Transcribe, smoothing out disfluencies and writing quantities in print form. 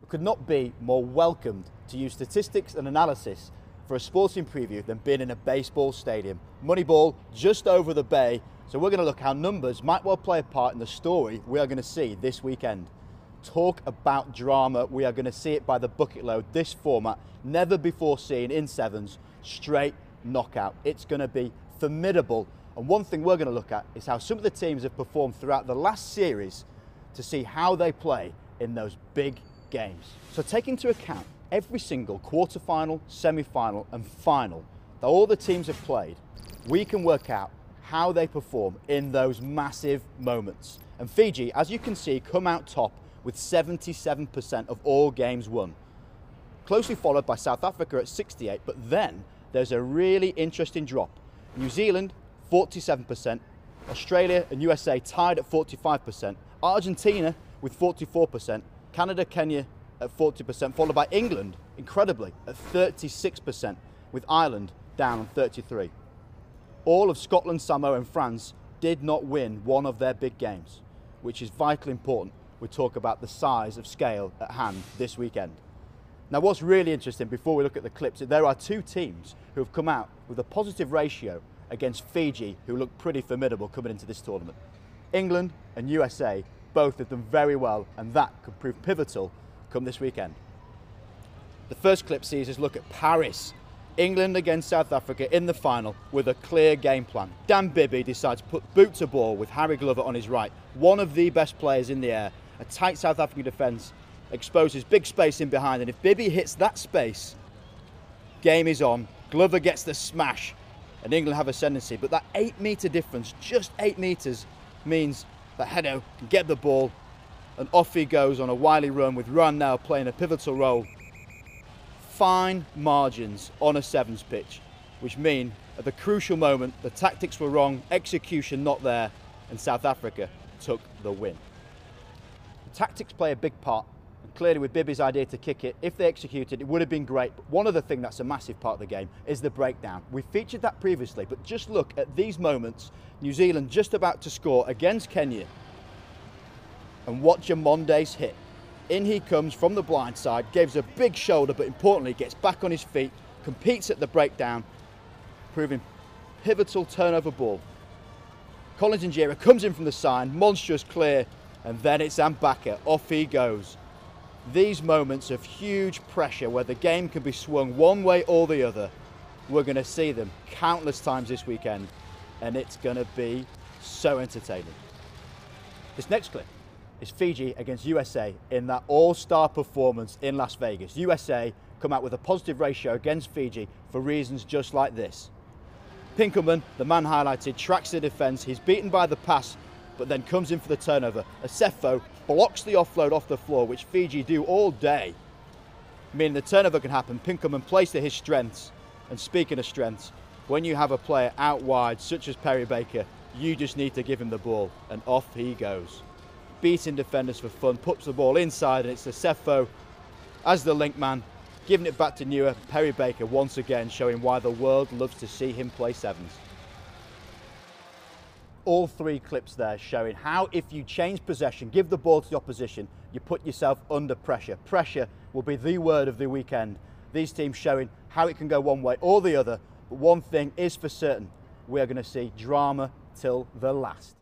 could not be more welcomed to use statistics and analysis for a sporting preview than being in a baseball stadium. Moneyball just over the bay, so we're going to look how numbers might well play a part in the story we are going to see this weekend. Talk about drama, we are going to see it by the bucket load. This format, never before seen in sevens, straight knockout. It's going to be formidable, and one thing we're going to look at is how some of the teams have performed throughout the last series to see how they play in those big games. So take into account every single quarterfinal, semi-final and final that all the teams have played, we can work out how they perform in those massive moments. And Fiji, as you can see, come out top with 77% of all games won. Closely followed by South Africa at 68, but then there's a really interesting drop. New Zealand, 47%, Australia and USA tied at 45%, Argentina with 44%, Canada, Kenya at 40%, followed by England, incredibly, at 36%, with Ireland down on 33%. All of Scotland, Samoa and France did not win one of their big games, which is vitally important. We talk about the size of scale at hand this weekend. Now, what's really interesting before we look at the clips, there are two teams who have come out with a positive ratio against Fiji, who look pretty formidable coming into this tournament. England and USA both have done very well, and that could prove pivotal come this weekend. The first clip sees us look at Paris. England against South Africa in the final with a clear game plan. Dan Bibby decides to put boot to ball with Harry Glover on his right, one of the best players in the air. A tight South African defence exposes big space in behind, and if Bibby hits that space, game is on. Glover gets the smash and England have ascendancy, but that 8-metre difference, just 8 metres, means that Hedo can get the ball and off he goes on a wily run with Ron now playing a pivotal role. Fine margins on a sevens pitch, which mean at the crucial moment the tactics were wrong, execution not there, and South Africa took the win. The tactics play a big part, and clearly with Bibby's idea to kick it, if they executed it would have been great. But one other thing that's a massive part of the game is the breakdown. We featured that previously, but just look at these moments. New Zealand just about to score against Kenya, and watch Monde's hit. In he comes from the blind side, gives a big shoulder, but importantly gets back on his feet, competes at the breakdown, proving pivotal turnover ball. Collins Injera comes in from the side, monstrous clear, and then it's Ambaka, off he goes. These moments of huge pressure where the game can be swung one way or the other, we're going to see them countless times this weekend, and it's going to be so entertaining. This next clip is Fiji against USA in that all-star performance in Las Vegas. USA come out with a positive ratio against Fiji for reasons just like this. Vickerman, the man highlighted, tracks the defence. He's beaten by the pass, but then comes in for the turnover. Asefo blocks the offload off the floor, which Fiji do all day, meaning the turnover can happen. Vickerman plays to his strengths, and speaking of strengths, when you have a player out wide such as Perry Baker, you just need to give him the ball, and off he goes. Beating defenders for fun, puts the ball inside, and it's Asefo as the link man, giving it back to Newer. Perry Baker once again showing why the world loves to see him play sevens. All three clips there showing how if you change possession, give the ball to the opposition, you put yourself under pressure. Pressure will be the word of the weekend. These teams showing how it can go one way or the other, but one thing is for certain, we are going to see drama till the last.